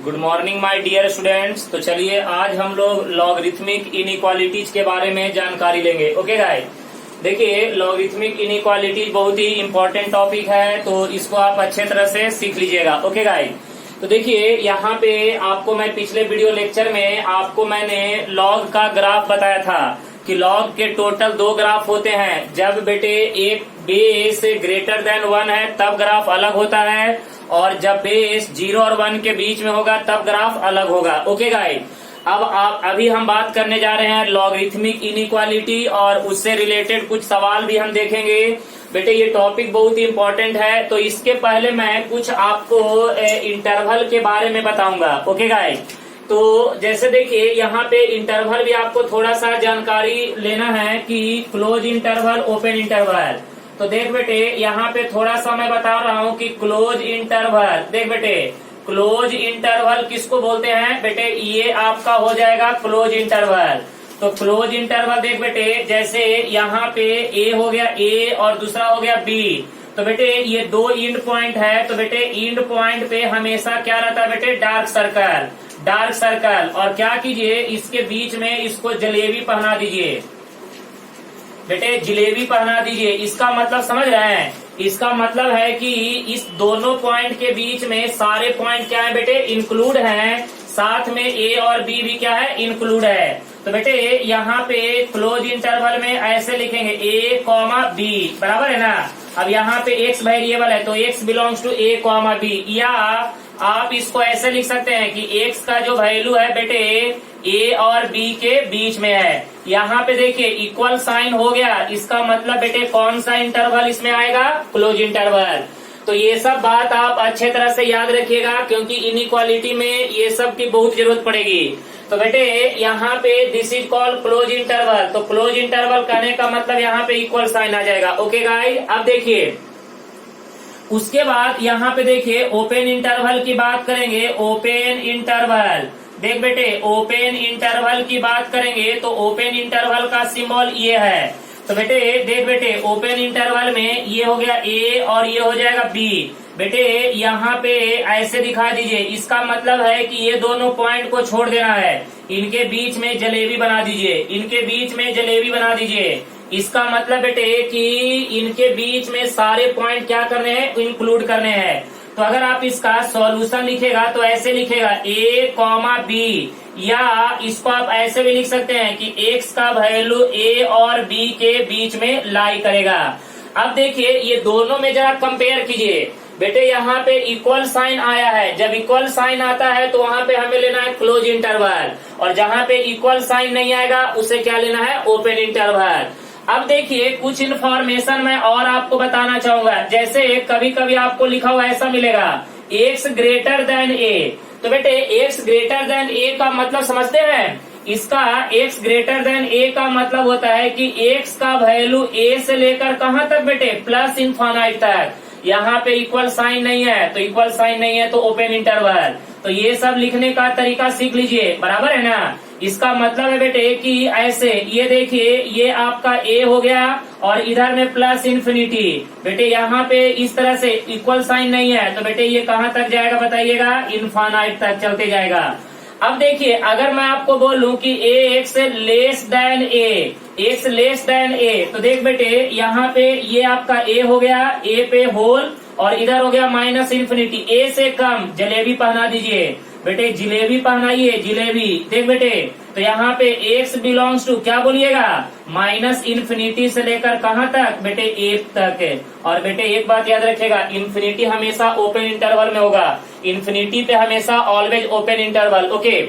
Good morning my dear students. तो चलिए आज हम लोग लॉगरिथमिक इनइक्वालिटीज के बारे में जानकारी लेंगे। ओके गाइस, देखिए लॉगरिथमिक इनइक्वालिटीज बहुत ही इंपॉर्टेंट टॉपिक है, तो इसको आप अच्छे तरह से सीख लीजिएगा। ओके गाइस, तो देखिए यहाँ पे आपको मैं पिछले वीडियो लेक्चर में आपको मैंने लॉग का ग्राफ बताया था कि लॉग के टोटल दो ग्राफ होते हैं। जब बेटे एक बेस ग्रेटर देन 1 है तब ग्राफ अलग होता है, और जब बेस 0 और 1 के बीच में होगा तब ग्राफ अलग होगा। ओके गाइस, अभी हम बात करने जा रहे हैं लॉगरिथमिक इनइक्वालिटी, और उससे रिलेटेड कुछ सवाल भी हम देखेंगे। बेटे ये टॉपिक बहुत ही इंपॉर्टेंट है, तो इसके पहले मैं कुछ आपको इंटरवल के बारे में बताऊंगा। ओके गाइस, तो जैसे देखिए यहाँ पे इंटरवल भी आपको थोड़ा सा जानकारी लेना है कि क्लोज इंटरवल, ओपन इंटरवल। तो देख बेटे यहाँ पे थोड़ा सा मैं बता रहा हूँ कि क्लोज इंटरवल, देख बेटे क्लोज इंटरवल किसको बोलते हैं। बेटे ये आपका हो जाएगा क्लोज इंटरवल। तो क्लोज इंटरवल देख बेटे, जैसे यहाँ पे ए हो गया ए और दूसरा हो गया बी, तो बेटे ये दो इंड पॉइंट है। तो बेटे इंड पॉइंट पे हमेशा क्या रहता है बेटे, डार्क सर्कल, डार्क सर्कल। और क्या कीजिए, इसके बीच में इसको जलेबी पहना दीजिए। बेटे जलेबी पहना दीजिए, इसका मतलब समझ रहे हैं। इसका मतलब है कि इस दोनों पॉइंट के बीच में सारे पॉइंट क्या है बेटे, इंक्लूड हैं, साथ में ए और बी भी क्या है, इंक्लूड है। तो बेटे यहाँ पे क्लोज इंटरवल में ऐसे लिखेंगे ए कॉमा बी, बराबर है ना। अब यहाँ पे एक्स वेरिएबल है तो X belongs to A comma B, या आप इसको ऐसे लिख सकते हैं कि एक्स का जो वैल्यू है बेटे ए और बी के बीच में है। यहाँ पे देखिए इक्वल साइन हो गया, इसका मतलब बेटे कौन सा इंटरवल इसमें आएगा, क्लोज इंटरवल। तो ये सब बात आप अच्छे तरह से याद रखिएगा, क्योंकि इनइक्वालिटी में ये सब की बहुत जरूरत पड़ेगी। तो बेटे यहाँ पे this is called close interval. तो क्लोज इंटरवल कहने का मतलब यहाँ पे इक्वल साइन आ जाएगा। ओके गाइस, अब देखिए उसके बाद यहाँ पे देखिए ओपन इंटरवल की बात करेंगे। ओपन इंटरवल, देख बेटे ओपन इंटरवल की बात करेंगे तो ओपन इंटरवल का सिंबल ये है। तो बेटे देख बेटे ओपन इंटरवल में ये हो गया ए और ये हो जाएगा बी। बेटे यहाँ पे ऐसे दिखा दीजिए, इसका मतलब है कि ये दोनों पॉइंट को छोड़ देना है, इनके बीच में जलेबी बना दीजिए, इनके बीच में जलेबी बना दीजिए। इसका मतलब बेटे कि इनके बीच में सारे पॉइंट क्या करने हैं, इंक्लूड करने हैं। तो अगर आप इसका सॉल्यूशन लिखेगा तो ऐसे लिखेगा ए कॉमा बी, या इसको आप ऐसे भी लिख सकते हैं कि एक्स का वैल्यू ए और बी के बीच में लाई करेगा। अब देखिए ये दोनों में जरा कंपेयर कीजिए। बेटे यहाँ पे इक्वल साइन आया है, जब इक्वल साइन आता है तो वहाँ पे हमें लेना है क्लोज इंटरवल, और जहाँ पे इक्वल साइन नहीं आएगा उसे क्या लेना है, ओपन इंटरवल। अब देखिए कुछ इन्फॉर्मेशन मैं और आपको बताना चाहूंगा। जैसे कभी कभी आपको लिखा हुआ ऐसा मिलेगा एक्स ग्रेटर देन ए। तो बेटे एक्स ग्रेटर देन ए का मतलब समझते हैं। इसका एक्स ग्रेटर देन ए का मतलब होता है कि एक्स का वैल्यू ए से लेकर कहाँ तक बेटे, प्लस इनफाइनाइट तक। यहाँ पे इक्वल साइन नहीं है, तो इक्वल साइन नहीं है तो ओपन इंटरवल। तो ये सब लिखने का तरीका सीख लीजिए, बराबर है ना। इसका मतलब है बेटे कि ऐसे ये देखिए ये आपका ए हो गया और इधर में प्लस इन्फिनिटी। बेटे यहाँ पे इस तरह से इक्वल साइन नहीं है, तो बेटे ये कहाँ तक जाएगा बताइएगा, इनफाइनाइट तक चलते जाएगा। अब देखिए अगर मैं आपको बोलूं कि ए एक्स लेस देन ए, एक्स लेस देन ए, तो देख बेटे यहाँ पे ये आपका ए हो गया, ए पे होल, और इधर हो गया माइनस इन्फिनिटी। ए से कम जलेबी पहना दीजिए। बेटे जिलेबी पहनाइए, जिलेबी। देख बेटे तो यहाँ पे एक्स बिलोंग्स टू क्या बोलिएगा, माइनस इन्फिनिटी से लेकर कहाँ तक बेटे, एक तक। और बेटे एक बात याद रखेगा, इन्फिनिटी हमेशा ओपन इंटरवल में होगा, इन्फिनिटी पे हमेशा ऑलवेज ओपन इंटरवल। ओके,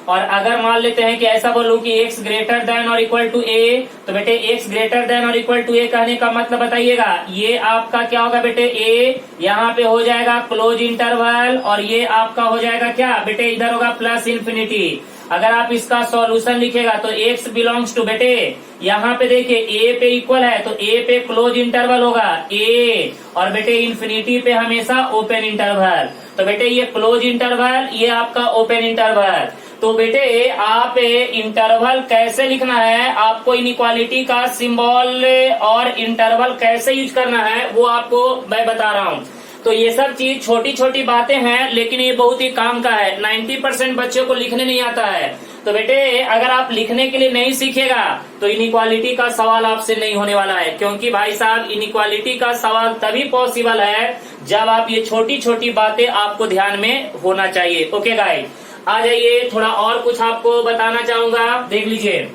और अगर मान लेते हैं कि ऐसा बोलूं कि एक्स ग्रेटर देन और इक्वल टू ए, तो बेटे एक्स ग्रेटर देन और इक्वल टू ए कहने का मतलब बताइएगा, ये आपका क्या होगा बेटे, ए यहाँ पे हो जाएगा क्लोज इंटरवल, और ये आपका हो जाएगा क्या बेटे, इधर होगा प्लस इन्फिनिटी। अगर आप इसका सॉल्यूशन लिखेगा तो एक्स बिलोंग्स टू बेटे यहाँ पे देखिए ए पे इक्वल है तो ए पे क्लोज इंटरवल होगा ए, और बेटे इन्फिनिटी पे हमेशा ओपन इंटरवल। तो बेटे ये क्लोज इंटरवल, ये आपका ओपन इंटरवल। तो बेटे आप इंटरवल कैसे लिखना है, आपको इनइक्वालिटी का सिंबल और इंटरवल कैसे यूज करना है वो आपको मैं बता रहा हूँ। तो ये सब चीज छोटी छोटी बातें हैं, लेकिन ये बहुत ही काम का है। 90% बच्चों को लिखने नहीं आता है। तो बेटे अगर आप लिखने के लिए नहीं सीखेगा तो इनइक्वालिटी का सवाल आपसे नहीं होने वाला है, क्योंकि भाई साहब इनइक्वालिटी का सवाल तभी पॉसिबल है जब आप ये छोटी छोटी बातें आपको ध्यान में होना चाहिए। ओके गाइस, आ जाइए, थोड़ा और कुछ आपको बताना चाहूंगा, देख लीजिए।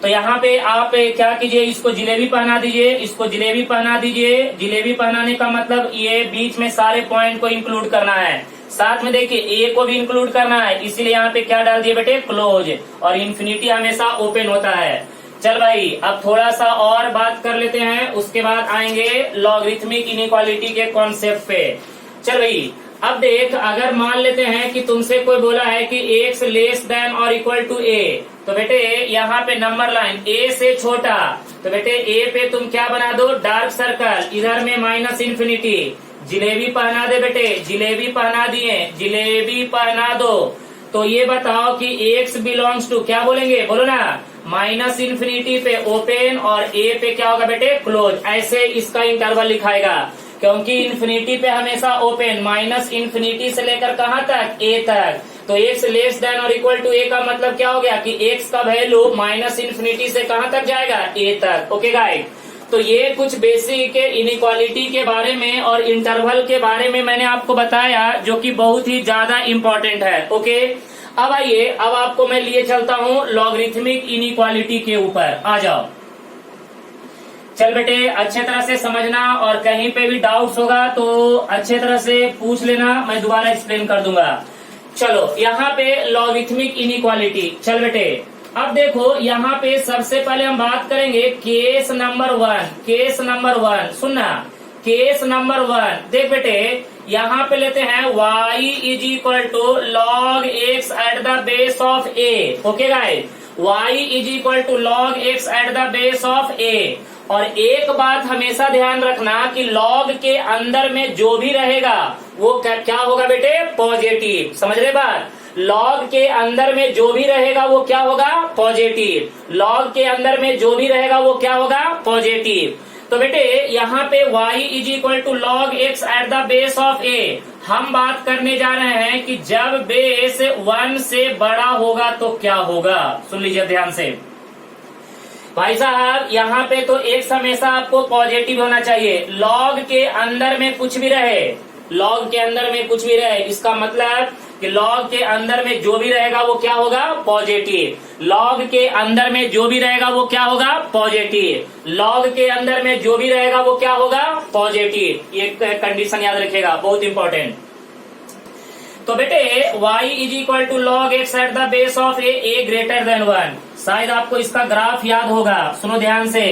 तो यहाँ पे आप क्या कीजिए, इसको जिलेबी पहना दीजिए, इसको जिलेबी पहना दीजिए। जिलेबी पहनाने का मतलब ये बीच में सारे पॉइंट को इंक्लूड करना है। साथ में देखिए ए को भी इंक्लूड करना है, इसीलिए यहाँ पे क्या डाल दिए बेटे, क्लोज। और इन्फिनिटी हमेशा ओपन होता है। चल भाई, अब थोड़ा सा और बात कर लेते हैं, उसके बाद आएंगे लॉगरिथमिक इनइक्वालिटी के कॉन्सेप्ट पे। चल भाई, अब देख, अगर मान लेते हैं कि तुमसे कोई बोला है कि x लेस देन और इक्वल टू a, तो बेटे यहाँ पे नंबर लाइन a से छोटा, तो बेटे a पे तुम क्या बना दो, डार्क सर्कल, इधर में माइनस इन्फिनिटी। जिलेबी पहना दे बेटे, जिलेबी पहना दिए, जिलेबी पहना दो। तो ये बताओ कि x बिलोंग्स टू क्या बोलेंगे, बोलो ना, माइनस इन्फिनिटी पे ओपन और a पे क्या होगा बेटे, क्लोज। ऐसे इसका इंटरवल लिखाएगा, क्योंकि इन्फिनिटी पे हमेशा ओपन, माइनस इन्फिनिटी से लेकर कहाँ तक, a तक। तो x लेस देन और इक्वल टू a का मतलब क्या हो गया कि x का वैल्यू माइनस इन्फिनिटी से कहाँ तक जाएगा, a तक। ओके गाइस, तो ये कुछ बेसिक इनइक्वालिटी के बारे में और इंटरवल के बारे में मैंने आपको बताया, जो कि बहुत ही ज्यादा इम्पोर्टेंट है। ओके, अब आइए, अब आपको मैं लिए चलता हूँ लॉगरिथमिक इनइक्वालिटी के ऊपर। आ जाओ, चल बेटे अच्छे तरह से समझना, और कहीं पे भी डाउट्स होगा तो अच्छे तरह से पूछ लेना, मैं दोबारा एक्सप्लेन कर दूंगा। चलो यहाँ पे लॉगरिथमिक इनइक्वालिटी। चल बेटे अब देखो, यहाँ पे सबसे पहले हम बात करेंगे केस नंबर 1। केस नंबर 1 सुनना, केस नंबर 1 देख बेटे, यहाँ पे लेते हैं y is equal to log x at the base of a। Okay guys, y is equal to log x at the base of a। और एक बात हमेशा ध्यान रखना कि लॉग के अंदर में जो भी रहेगा वो क्या होगा बेटे, पॉजिटिव। समझ रहे बात, लॉग के अंदर में जो भी रहेगा वो क्या होगा, पॉजिटिव। लॉग के अंदर में जो भी रहेगा वो क्या होगा, पॉजिटिव। तो बेटे यहाँ पे y is equal to log x at the base of a, हम बात करने जा रहे हैं कि जब बेस 1 से बड़ा होगा तो क्या होगा। सुन लीजिए ध्यान से भाई साहब, यहाँ पे तो x हमेशा आपको पॉजिटिव होना चाहिए। लॉग के अंदर में कुछ भी रहे, लॉग के अंदर में कुछ भी रहे, इसका मतलब कि लॉग के अंदर में जो भी रहेगा वो क्या होगा, पॉजिटिव। लॉग के अंदर में जो भी रहेगा वो क्या होगा, पॉजिटिव। लॉग के अंदर में जो भी रहेगा वो क्या होगा, पॉजिटिव। ये कंडीशन याद रखिएगा, बहुत इंपॉर्टेंट। तो बेटे y is equal to log x at the base of a greater than 1। शायद आपको इसका ग्राफ याद होगा, सुनो ध्यान से।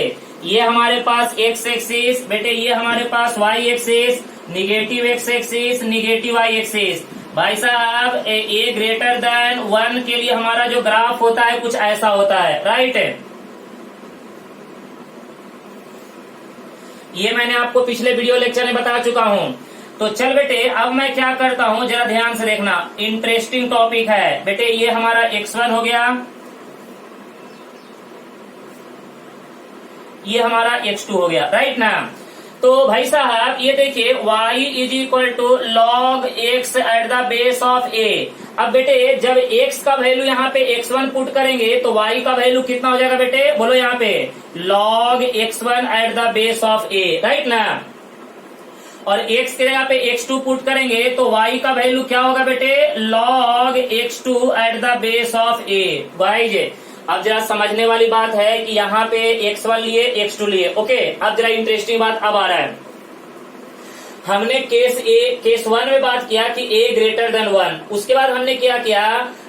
ये हमारे पास x एक्सिस, बेटे ये हमारे पास y axis, negative x axis, negative y axis. भाई साहब a ग्रेटर देन 1 के लिए हमारा जो ग्राफ होता है कुछ ऐसा होता है, राइट। ये मैंने आपको पिछले वीडियो लेक्चर में बता चुका हूँ। तो चल बेटे अब मैं क्या करता हूँ, जरा ध्यान से देखना, इंटरेस्टिंग टॉपिक है। बेटे ये हमारा x1 हो गया, ये हमारा x2 हो गया, राइट ना। तो भाई साहब ये देखिए y is equal to log x at the base of a। अब बेटे जब x का वैल्यू यहाँ पे x1 पुट करेंगे तो y का वैल्यू कितना हो जाएगा बेटे, बोलो यहाँ पे, log x1 at the base of a, right ना। और x के जगह पे x2 पुट करेंगे तो y का वैल्यू क्या होगा बेटे, log x2 at the base of a। Guys अब जरा समझने वाली बात है कि यहाँ पे x1 लिए, x2 लिए। ओके, अब जरा इंटरेस्टिंग बात अब आ रहा है। हमने केस 1 में बात किया कि a ग्रेटर देन 1। उसके बाद हमने क्या किया,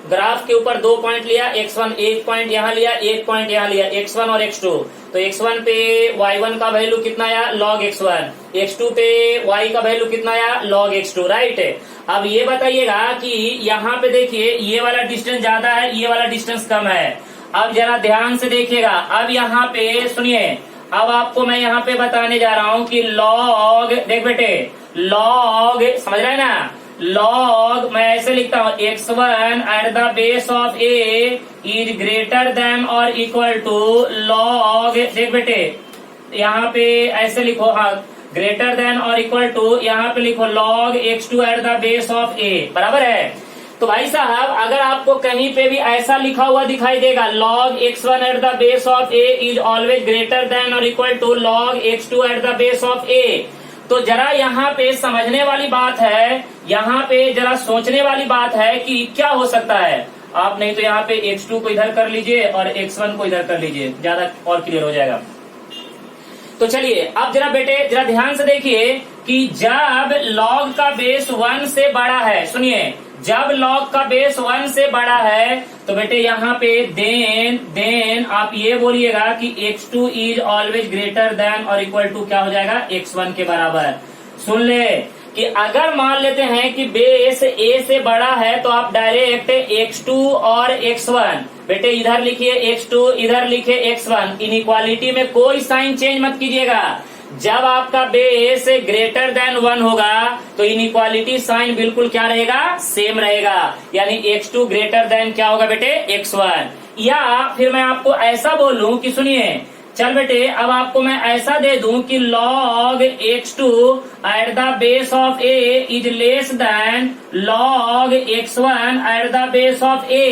ग्राफ के ऊपर 2 पॉइंट लिया, x1 एक पॉइंट यहाँ लिया, एक पॉइंट यहाँ लिया, x1 और x2। तो x1 पे y1 का वैल्यू कितना आया, लॉग x1। x2 पे y का वैल्यू कितना आया, लॉग x2, राइट। अब ये बताइएगा कि यहाँ पे देखिए ये वाला डिस्टेंस ज्यादा है, ये वाला डिस्टेंस कम है। अब जरा ध्यान से देखिएगा, अब यहाँ पे सुनिए, अब आपको मैं यहाँ पे बताने जा रहा हूँ कि लॉग, देख बेटे लॉग, समझ रहे हैं ना, लॉग मैं ऐसे लिखता हूँ, x1 at the base of a is greater than और इक्वल टू लॉग, देख बेटे यहाँ पे ऐसे लिखो, हाँ, ग्रेटर देन और इक्वल टू, यहाँ पे लिखो log x2 at the base of a, बराबर है। तो भाई साहब अगर आपको कहीं पे भी ऐसा लिखा हुआ दिखाई देगा log x1 at the base of a is always greater than और equal to log x2 at the base of a, तो जरा यहाँ पे समझने वाली बात है, यहाँ पे जरा सोचने वाली बात है कि क्या हो सकता है। आप नहीं तो यहाँ पे x2 को इधर कर लीजिए और x1 को इधर कर लीजिए, ज्यादा और क्लियर हो जाएगा। तो चलिए अब जरा बेटे जरा ध्यान से देखिए कि जब log का बेस 1 से बड़ा है, सुनिए जब log का बेस 1 से बड़ा है तो बेटे यहाँ पे देन आप ये बोलिएगा कि x2 is always greater than और इक्वल टू क्या हो जाएगा, x1 के बराबर। सुन ले कि अगर मान लेते हैं कि बेस a से बड़ा है तो आप डायरेक्ट x2 और x1, बेटे इधर लिखिए x2 इधर लिखिए x1, इनइक्वालिटी में कोई साइन चेंज मत कीजिएगा। जब आपका बेस ग्रेटर देन 1 होगा तो इनइक्वालिटी साइन बिल्कुल क्या रहेगा, सेम रहेगा, यानी x2 ग्रेटर देन क्या होगा बेटे, x1। या फिर मैं आपको ऐसा बोलूं कि सुनिए, चल बेटे अब आपको मैं ऐसा दे दूं कि log x2 at the base of a is less then log x1 at the base of a।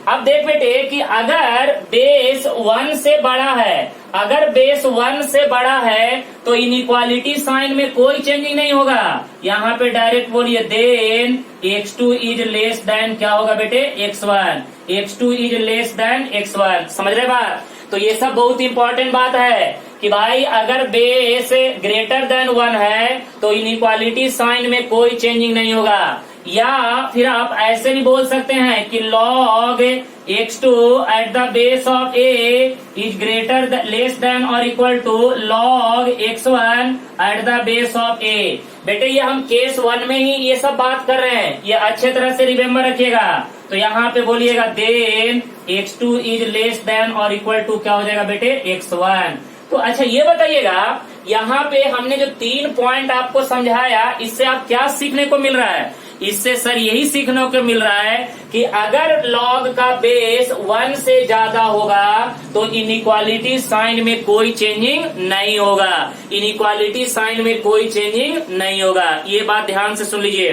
अब देख बेटे कि अगर बेस 1 से बड़ा है, अगर बेस 1 से बड़ा है तो इनइक्वालिटी साइन में कोई चेंजिंग नहीं होगा। यहाँ पे डायरेक्ट बोलिए then x2 is less then क्या होगा बेटे, x1, x2 is less then x1। समझ रहे बात? तो ये सब बहुत इंपॉर्टेंट बात है कि भाई अगर बेस ग्रेटर देन 1 है तो इनइक्वालिटी साइन में कोई चेंजिंग नहीं होगा। या फिर आप ऐसे भी बोल सकते हैं कि log x2 at the base of a is greater less than और equal to log x1 at the base of a। बेटे ये हम केस 1 में ही ये सब बात कर रहे हैं, ये अच्छे तरह से रिमेम्बर रखिएगा। तो यहाँ पे बोलिएगा then x2 is less than और इक्वल टू क्या हो जाएगा बेटे, x1। तो अच्छा ये बताइएगा, यहाँ पे हमने जो 3 पॉइंट आपको समझाया इससे आप क्या सीखने को मिल रहा है? इससे सर यही सीखने को मिल रहा है कि अगर log का बेस 1 से ज्यादा होगा तो इनइक्वालिटी साइन में कोई चेंजिंग नहीं होगा, इनइक्वालिटी साइन में कोई चेंजिंग नहीं होगा। ये बात ध्यान से सुन लीजिए।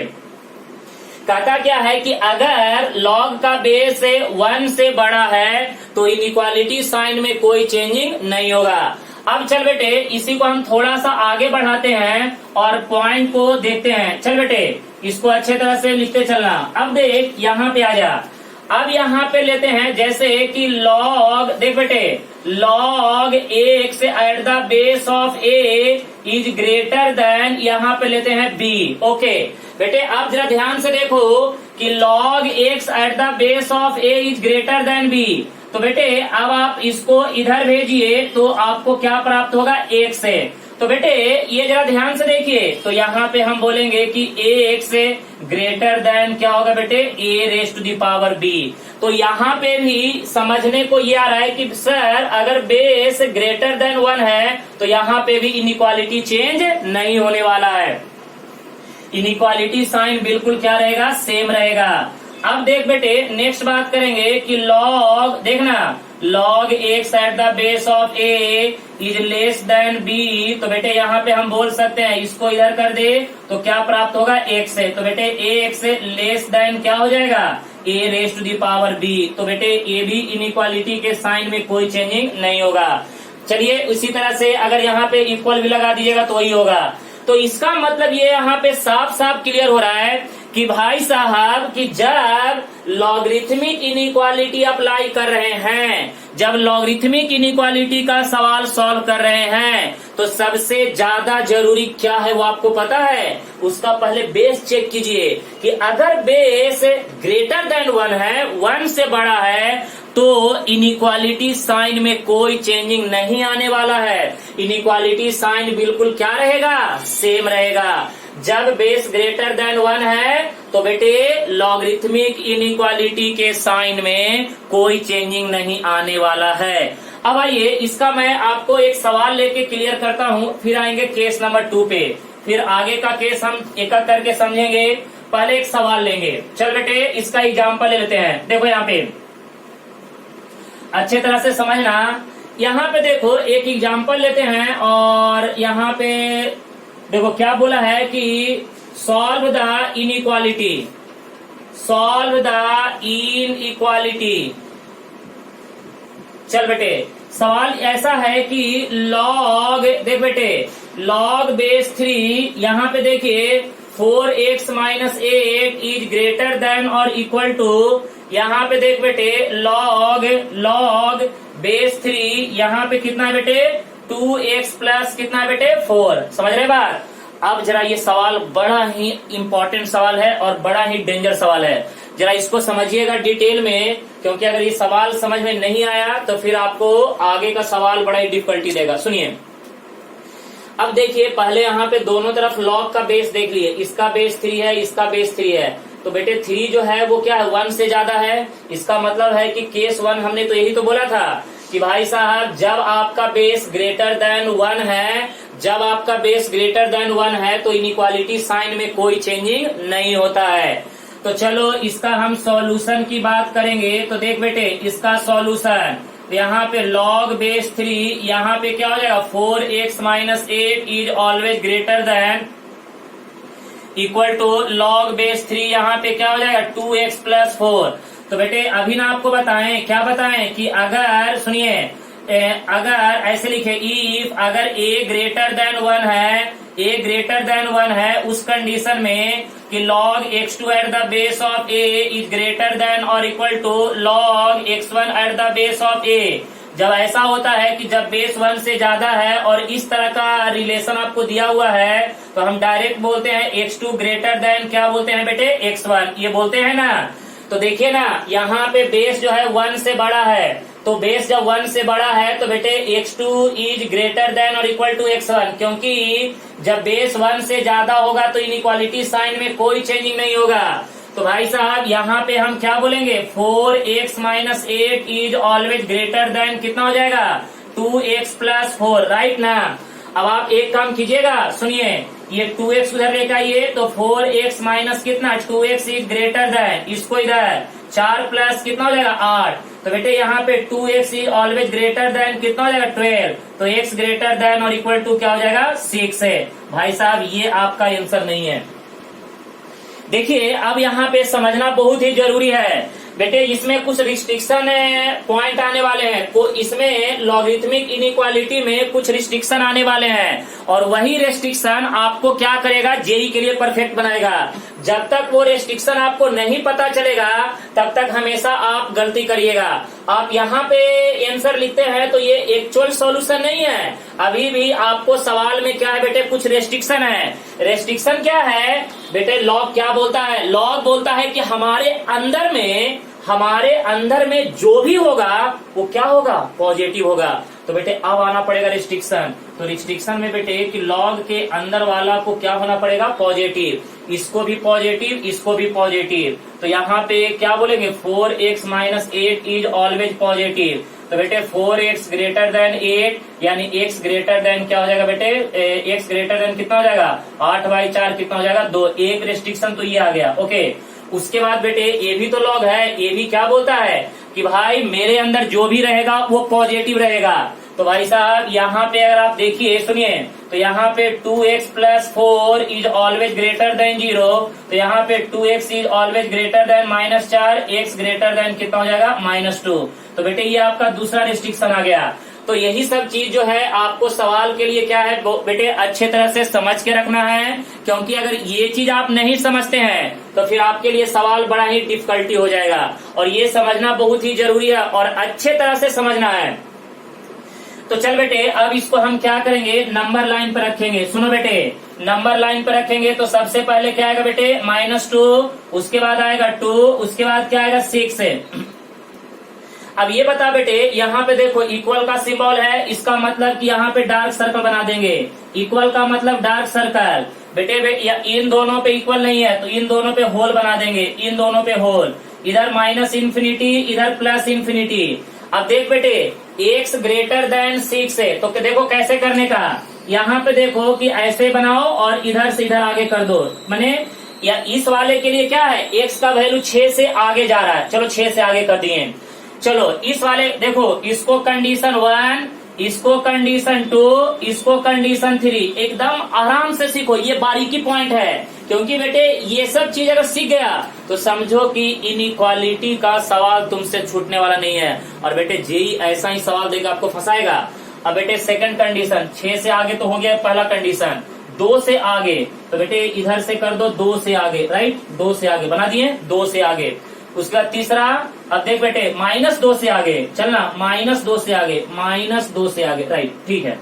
कहता क्या है कि अगर log का बेस 1 से बड़ा है तो इनइक्वालिटी साइन में कोई चेंजिंग नहीं होगा। अब चल बेटे इसी को हम थोड़ा सा आगे बढ़ाते हैं और पॉइंट को देखते हैं। चल बेटे इसको अच्छे तरह से लिखते चलना। अब देख यहाँ पे आ जा, अब यहाँ पे लेते हैं जैसे कि log, देख बेटे log x at the base of a is greater then, यहाँ पे लेते हैं b। ओके बेटे अब जरा ध्यान से देखो कि log x at the base of a is greater then b। तो बेटे अब आप इसको इधर भेजिए तो आपको क्या प्राप्त होगा, 1 से। तो बेटे ये जरा ध्यान से देखिए, तो यहाँ पे हम बोलेंगे कि ax ग्रेटर देन क्या होगा बेटे, a raise to the power b। तो यहाँ पे भी समझने को ये आ रहा है कि सर अगर बेस ग्रेटर देन 1 है तो यहाँ पे भी इनइक्वालिटी चेंज नहीं होने वाला है, इनइक्वालिटी साइन बिल्कुल क्या रहेगा, सेम रहेगा। अब देख बेटे नेक्स्ट बात करेंगे कि log, देखना log x at the base of a is less then b। तो बेटे यहाँ पे हम बोल सकते हैं इसको इधर कर दे तो क्या प्राप्त होगा, 1 से। तो बेटे ax लेस देन क्या हो जाएगा, a raise to the power b। तो बेटे ये भी इनइक्वालिटी के साइन में कोई चेंजिंग नहीं होगा। चलिए उसी तरह से अगर यहाँ पे इक्वल भी लगा दीजिएगा तो वही होगा। तो इसका मतलब ये यहाँ पे साफ साफ क्लियर हो रहा है कि भाई साहब कि जब लॉगरिथमिक इनइक्वालिटी अप्लाई कर रहे हैं, जब लॉगरिथमिक इनइक्वालिटी का सवाल सॉल्व कर रहे हैं तो सबसे ज्यादा जरूरी क्या है वो आपको पता है? उसका पहले बेस चेक कीजिए कि अगर बेस ग्रेटर देन 1 है, 1 से बड़ा है, तो इनइक्वालिटी साइन में कोई चेंजिंग नहीं आने वाला है, इनइक्वालिटी साइन बिल्कुल क्या रहेगा, सेम रहेगा। जब बेस ग्रेटर देन 1 है तो बेटे लॉगरिथमिक इनइक्वालिटी के साइन में कोई चेंजिंग नहीं आने वाला है। अब आइए इसका मैं आपको एक सवाल लेके क्लियर करता हूँ, फिर आएंगे केस नंबर 2 पे, फिर आगे का केस हम एक एक करके समझेंगे। पहले एक सवाल लेंगे। चल बेटे इसका एग्जाम्पल ले लेते हैं। देखो यहाँ पे अच्छे तरह से समझना। यहाँ पे देखो एक एग्जाम्पल लेते हैं और यहाँ पे देखो क्या बोला है कि solve the inequality, solve the inequality. चल बेटे सवाल ऐसा है कि लॉग, देख बेटे लॉग बेस 3, यहाँ पे देखिए 4x minus 8 is greater than और इक्वल टू, यहाँ पे देख बेटे लॉग बेस 3, यहाँ पे कितना है बेटे 2x प्लस कितना है बेटे 4। समझ रहे बात। अब जरा ये सवाल बड़ा ही इंपॉर्टेंट सवाल है और बड़ा ही डेंजर सवाल है, जरा इसको समझिएगा डिटेल में, क्योंकि अगर ये सवाल समझ में नहीं आया तो फिर आपको आगे का सवाल बड़ा ही डिफिकल्टी देगा। सुनिए अब देखिए, पहले यहाँ पे दोनों तरफ लॉग का बेस देख लिए, इसका बेस 3 है, इसका बेस 3 है, तो बेटे 3 जो है वो क्या है 1 से ज्यादा है। इसका मतलब है कि केस 1 हमने तो यही तो बोला था कि भाई साहब जब आपका बेस ग्रेटर देन 1 है, जब आपका बेस ग्रेटर देन 1 है तो इनइक्वालिटी साइन में कोई चेंजिंग नहीं होता है। तो चलो इसका हम सॉल्यूशन की बात करेंगे। तो देख बेटे इसका सॉल्यूशन, यहाँ पे लॉग बेस 3, यहाँ पे क्या हो जाएगा 4x minus 8 is always greater than equal to log base 3, यहाँ पे क्या हो जाएगा 2x प्लस 4। तो बेटे अभी ना आपको बताएं, क्या बताएं कि अगर सुनिए, अगर ऐसे लिखे इफ अगर a ग्रेटर देन 1 है, a ग्रेटर देन 1 है उस कंडीशन में कि log x2 at the base of a is greater than और equal to log x1 at the base of a। जब ऐसा होता है कि जब बेस 1 से ज्यादा है और इस तरह का रिलेशन आपको दिया हुआ है तो हम डायरेक्ट बोलते हैं x2 ग्रेटर देन क्या बोलते हैं बेटे x1, ये बोलते हैं ना। तो देखिए ना यहाँ पे बेस जो है 1 से बड़ा है, तो बेस जब 1 से बड़ा है तो बेटे x2 इज ग्रेटर देन और इक्वल टू x1, क्योंकि जब बेस 1 से ज्यादा होगा तो इनइक्वालिटी साइन में कोई चेंजिंग नहीं होगा। तो भाई साहब यहाँ पे हम क्या बोलेंगे 4x minus 8 is always greater then कितना हो जाएगा 2x प्लस 4, राइट ना। अब आप एक काम कीजिएगा, सुनिए ये 2x उधर लेकर आइए तो 4x माइनस कितना 2x इज ग्रेटर देन, इसको इधर 4 प्लस कितना हो जाएगा 8। तो बेटे यहाँ पे 2x is always greater then कितना हो जाएगा 12, तो x ग्रेटर देन और इक्वल टू क्या हो जाएगा 6 है। भाई साहब ये आपका आंसर नहीं है। देखिए अब यहाँ पे समझना बहुत ही जरूरी है बेटे, इसमें कुछ रिस्ट्रिक्शन पॉइंट आने वाले हैं, इसमें लॉगरिथमिक इनइक्वालिटी में कुछ रिस्ट्रिक्शन आने वाले हैं और वही रेस्ट्रिक्शन आपको क्या करेगा जेई के लिए परफेक्ट बनाएगा। जब तक वो रेस्ट्रिक्शन आपको नहीं पता चलेगा तब तक हमेशा आप गलती करिएगा। आप यहाँ पे आंसर लिखते हैं तो ये एक्चुअल सॉल्यूशन नहीं है, अभी भी आपको सवाल में क्या है बेटे कुछ रेस्ट्रिक्शन है। रेस्ट्रिक्शन क्या है बेटे, लॉग क्या बोलता है, लॉग बोलता है कि हमारे अंदर में जो भी होगा वो क्या होगा पॉजिटिव होगा। तो बेटे अब आना पड़ेगा रिस्ट्रिक्शन। तो रिस्ट्रिक्शन में बेटे कि लॉग के अंदर वाला को क्या होना पड़ेगा पॉजिटिव, इसको भी पॉजिटिव, इसको भी पॉजिटिव। तो यहाँ पे क्या बोलेंगे 4x minus 8 is always positive. तो बेटे 4x ग्रेटर देन 8 यानी x ग्रेटर देन क्या हो जाएगा बेटे x ग्रेटर देन कितना हो जाएगा 8/4 कितना हो जाएगा 2। एक रेस्ट्रिक्शन तो ये आ गया, ओके। उसके बाद बेटे ये भी तो लॉग है, ये भी क्या बोलता है कि भाई मेरे अंदर जो भी रहेगा वो पॉजिटिव रहेगा। तो भाई साहब यहाँ पे अगर आप देखिए सुनिए तो यहाँ पे 2x plus 4 is always greater then 0, तो यहाँ पे 2x is always greater then -4, x greater than कितना हो जाएगा -2। तो बेटे ये आपका दूसरा रिस्ट्रिक्शन आ गया। तो यही सब चीज जो है आपको सवाल के लिए क्या है बेटे अच्छे तरह से समझ के रखना है, क्योंकि अगर ये चीज आप नहीं समझते हैं तो फिर आपके लिए सवाल बड़ा ही डिफिकल्टी हो जाएगा और ये समझना बहुत ही जरूरी है और अच्छे तरह से समझना है। तो चल बेटे अब इसको हम क्या करेंगे नंबर लाइन पर रखेंगे। सुनो बेटे नंबर लाइन पर रखेंगे तो सबसे पहले क्या आएगा बेटे -2, उसके बाद आएगा 2, उसके बाद क्या आएगा 6 है। अब ये बता बेटे यहाँ पे देखो इक्वल का सिंबल है, इसका मतलब कि यहाँ पे डार्क सर्कल बना देंगे। इक्वल का मतलब डार्क सर्कल बेटे इन दोनों पे इक्वल नहीं है तो इन दोनों पे होल बना देंगे, इन दोनों पे होल, इधर -∞, इधर +∞। अब देख बेटे x ग्रेटर देन 6 है तो देखो कैसे करने का, यहाँ पे देखो कि ऐसे बनाओ और इधर से इधर आगे कर दो। माने या इस वाले के लिए क्या है x का वैल्यू 6 से आगे जा रहा है, चलो 6 से आगे कर दिए। चलो इस वाले देखो इसको कंडीशन 1 इसको कंडीशन 2, इसको कंडीशन 3। एकदम आराम से सीखो, ये बारीकी पॉइंट है, क्योंकि बेटे ये सब चीज अगर सीख गया तो समझो कि इनइक्वालिटी का सवाल तुमसे छूटने वाला नहीं है। और बेटे जेई ऐसा ही सवाल देगा, आपको फंसाएगा। अब बेटे सेकंड कंडीशन, 6 से आगे तो हो गया पहला कंडीशन, 2 से आगे, तो बेटे इधर से कर दो 2 से आगे, राइट, 2 से आगे बना दिए, 2 से आगे। उसका तीसरा, अब देख बेटे -2 से आगे चलना, -2 से आगे, -2 से आगे, राइट, ठीक है।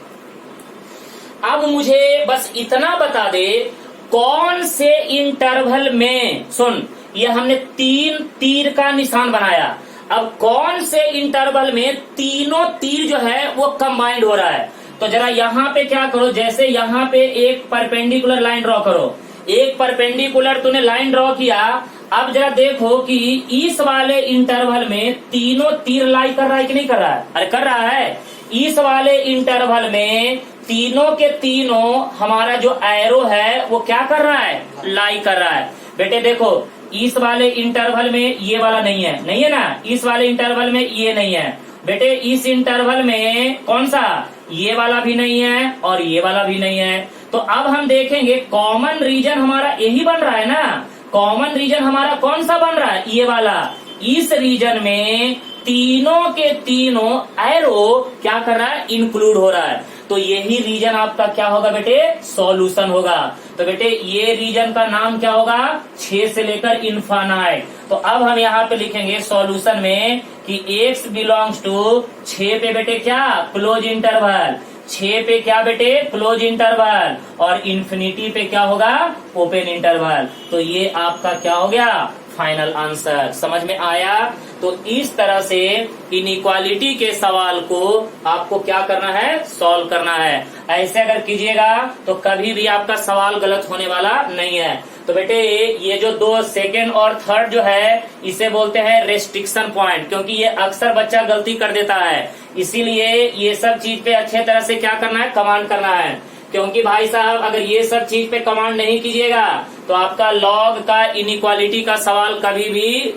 अब मुझे बस इतना बता दे, कौन से इंटरवल में, सुन, ये हमने 3 तीर का निशान बनाया। अब कौन से इंटरवल में तीनों तीर जो है वो कंबाइंड हो रहा है। तो जरा यहाँ पे क्या करो, जैसे यहाँ पे एक परपेंडिकुलर लाइन ड्रॉ करो, एक परपेंडिकुलर तूने लाइन ड्रॉ किया। अब जरा देखो कि इस वाले इंटरवल में तीनों तीर लाई कर रहा है कि नहीं कर रहा है? अरे कर रहा है। इस वाले इंटरवल में तीनों के तीनों हमारा जो एरो है वो क्या कर रहा है? लाई कर रहा है। बेटे देखो, इस वाले इंटरवल में ये वाला नहीं है, नहीं है ना, इस वाले इंटरवल में ये नहीं है। बेटे इस इंटरवल में कौन सा? ये वाला भी नहीं है और ये वाला भी नहीं है। तो अब हम देखेंगे कॉमन रीजन हमारा यही बन रहा है ना। कॉमन रीजन हमारा कौन सा बन रहा है? ये वाला। इस रीजन में तीनों के तीनों एरो क्या कर रहा है? इंक्लूड हो रहा है। तो यही रीजन आपका क्या होगा बेटे? सॉल्यूशन होगा। तो बेटे ये रीजन का नाम क्या होगा? 6 से लेकर इन्फानाइट। तो अब हम यहाँ पे लिखेंगे सॉल्यूशन में कि x बिलोंग्स टू 6 पे बेटे क्या? Close interval. 6 पे क्या बेटे? Close interval. और इन्फिनिटी पे क्या होगा? Open interval. तो ये आपका क्या हो गया? Final answer. समझ में आया? तो इस तरह से इनइक्वालिटी के सवाल को आपको क्या करना है? सॉल्व करना है। ऐसे अगर कीजिएगा तो कभी भी आपका सवाल गलत होने वाला नहीं है। तो बेटे ये जो 2 सेकेंड और थर्ड जो है इसे बोलते हैं रेस्ट्रिक्शन पॉइंट, क्योंकि ये अक्सर बच्चा गलती कर देता है। इसीलिए ये सब चीज पे अच्छे तरह से क्या करना है? कमांड करना है। क्योंकि भाई साहब अगर ये सब चीज पे कमांड नहीं कीजिएगा तो आपका लॉग का इनइक्वालिटी का सवाल कभी भी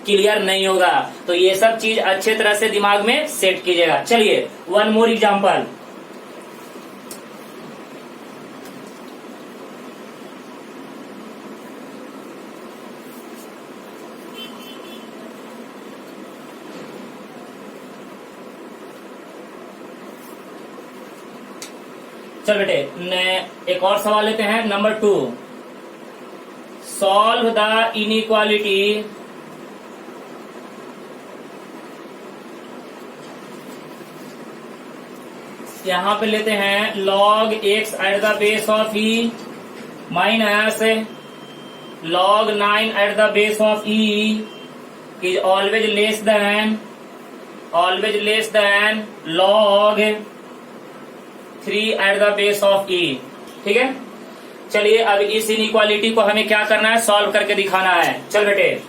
क्लियर नहीं होगा। तो ये सब चीज अच्छे तरह से दिमाग में सेट कीजिएगा। चलिए वन मोर एग्जांपल। चल बेटे एक और सवाल लेते हैं। नंबर 2, सॉल्व द इनइक्वालिटी यहां पे लेते हैं log x at the base of e minus log 9 eight the base of e is always less than log 3 eight the base of e। ठीक है, चलिए अब इस इनइक्वालिटी को हमें क्या करना है? सॉल्व करके दिखाना है। चल बेटे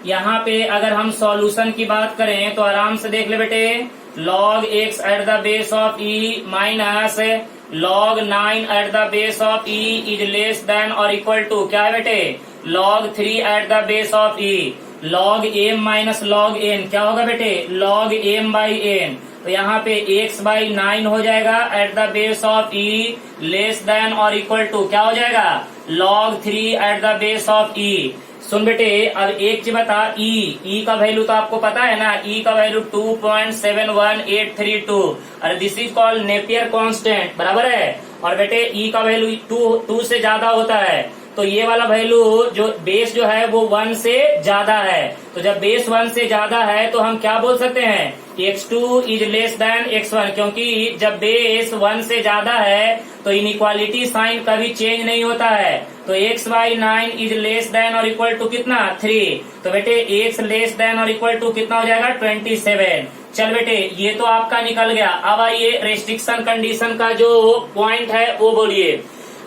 यहाँ पे अगर हम सॉल्यूशन की बात करें तो आराम से देख ले बेटे, log x at the base of e minus log 9 eight the base of e is less than और इक्वल टू क्या है बेटे? log 3 eight the base of e। log m minus log n क्या होगा बेटे? log m by n। तो यहाँ पे x बाई 9 हो जाएगा eight the base of e less than और इक्वल टू क्या हो जाएगा? log 3 eight the base of e। सुन बेटे अब एक चीज बता, e का वैल्यू तो आपको पता है ना, e का वैल्यू 2.71832। अरे this is called Napier constant, बराबर है। और बेटे e का वैल्यू 2 से ज्यादा होता है। तो ये वाला वैल्यू जो बेस जो है वो 1 से ज्यादा है। तो जब बेस 1 से ज्यादा है तो हम क्या बोल सकते हैं? x2 is less then x1, क्योंकि जब बेस 1 से ज्यादा है तो इनइक्वालिटी साइन कभी चेंज नहीं होता है। तो x by 9 is less than और इक्वल टू कितना? 3। तो बेटे x लेस देन और इक्वल टू कितना हो जाएगा? 27। चल बेटे ये तो आपका निकल गया। अब आइए रेस्ट्रिक्शन कंडीशन का जो पॉइंट है वो बोलिए।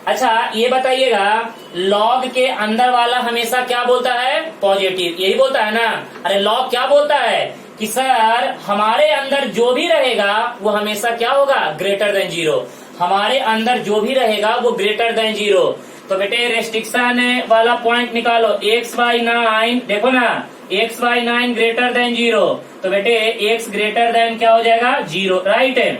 अच्छा ये बताइएगा, लॉग के अंदर वाला हमेशा क्या बोलता है? पॉजिटिव, यही बोलता है ना। अरे लॉग क्या बोलता है कि सर हमारे अंदर जो भी रहेगा वो हमेशा क्या होगा? Greater than 0। हमारे अंदर जो भी रहेगा वो ग्रेटर देन 0। तो बेटे रेस्ट्रिक्शन वाला पॉइंट निकालो। x बाई 9 देखो ना, एक्स बाई 9 ग्रेटर देन 0, तो बेटे एक्स ग्रेटर देन क्या हो जाएगा 0, राइट है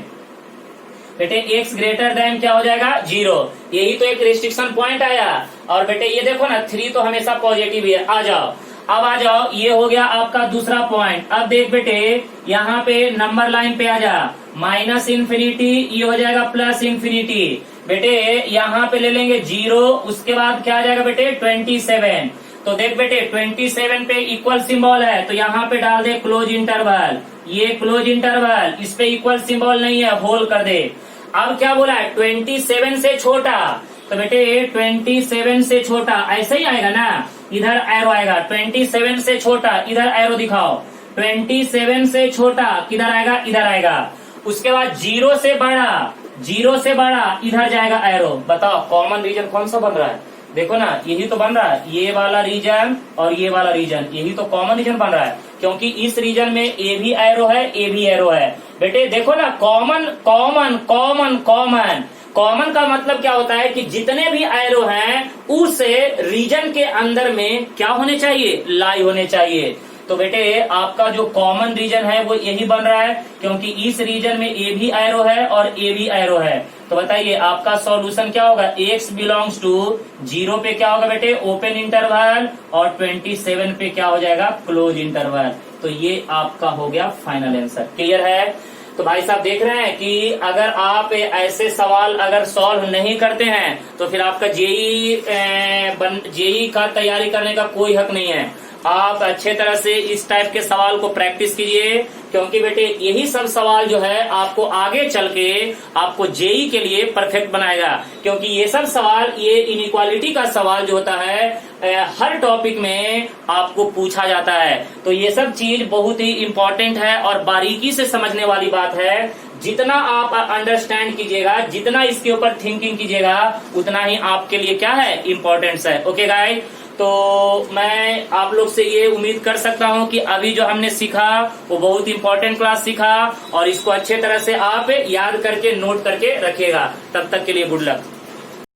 बेटे, एक्स ग्रेटर देन क्या हो जाएगा 0। यही तो एक रिस्ट्रिक्शन पॉइंट आया। और बेटे ये देखो ना 3 तो हमेशा पॉजिटिव है। आ जाओ, अब आ जाओ, ये हो गया आपका दूसरा पॉइंट। अब देख बेटे यहाँ पे नंबर लाइन पे आ जा, माइनस इन्फिनिटी, ये हो जाएगा प्लस इन्फिनिटी। बेटे यहाँ पे ले लेंगे 0, उसके बाद क्या आ जाएगा बेटे 27। तो देख बेटे 27 पे इक्वल सिंबल है, तो यहाँ पे डाल दे क्लोज इंटरवल, ये क्लोज इंटरवल, इस पे इक्वल सिंबल नहीं है, होल कर दे। अब क्या बोला है 27 से छोटा, तो बेटे 27 से छोटा ऐसे ही आएगा ना, इधर एरो आएगा 27 से छोटा, इधर एरो दिखाओ 27 से छोटा किधर आएगा, इधर आएगा। उसके बाद 0 से बड़ा, 0 से बड़ा इधर जाएगा एरो। बताओ कॉमन रीजन कौन सा बन रहा है, देखो ना यही तो बन रहा है, ये वाला रीजन और ये वाला रीजन, यही तो कॉमन रीजन बन रहा है, क्योंकि इस रीजन में ए भी एरो है, ए भी एरो है। बेटे देखो ना common common common common common का मतलब क्या होता है कि जितने भी एरो हैं उस रीजन के अंदर में क्या होने चाहिए, लाई होने चाहिए। तो बेटे आपका जो कॉमन रीजन है वो यही बन रहा है, क्योंकि इस रीजन में ए भी एरो है और ए भी एरो है। तो बताइए आपका सॉल्यूशन क्या होगा, x बिलोंग्स टू 0 पे क्या होगा बेटे ओपन इंटरवल, और 27 पे क्या हो जाएगा क्लोज इंटरवल। तो ये आपका हो गया फाइनल आंसर। क्लियर है? तो भाई साहब देख रहे हैं कि अगर आप ऐसे सवाल अगर सॉल्व नहीं करते हैं तो फिर आपका जेई का तैयारी करने का कोई हक नहीं है। आप अच्छे तरह से इस टाइप के सवाल को प्रैक्टिस कीजिए, क्योंकि बेटे यही सब सवाल जो है आपको आगे चल के आपको जेई के लिए परफेक्ट बनाएगा। क्योंकि ये सब सवाल, ये इनइक्वालिटी का सवाल जो होता है हर टॉपिक में आपको पूछा जाता है। तो ये सब चीज बहुत ही इम्पोर्टेंट है और बारीकी से समझने वाली बात है। जितना आप अंडरस्टैंड कीजिएगा, जितना इसके ऊपर थिंकिंग कीजिएगा, उतना ही आपके लिए क्या है इम्पोर्टेंस है। ओके गाइस, तो मैं आप लोग से ये उम्मीद कर सकता हूँ कि अभी जो हमने सीखा वो बहुत इंपॉर्टेंट क्लास सीखा, और इसको अच्छे तरह से आप याद करके नोट करके रखिएगा। तब तक के लिए गुड लक।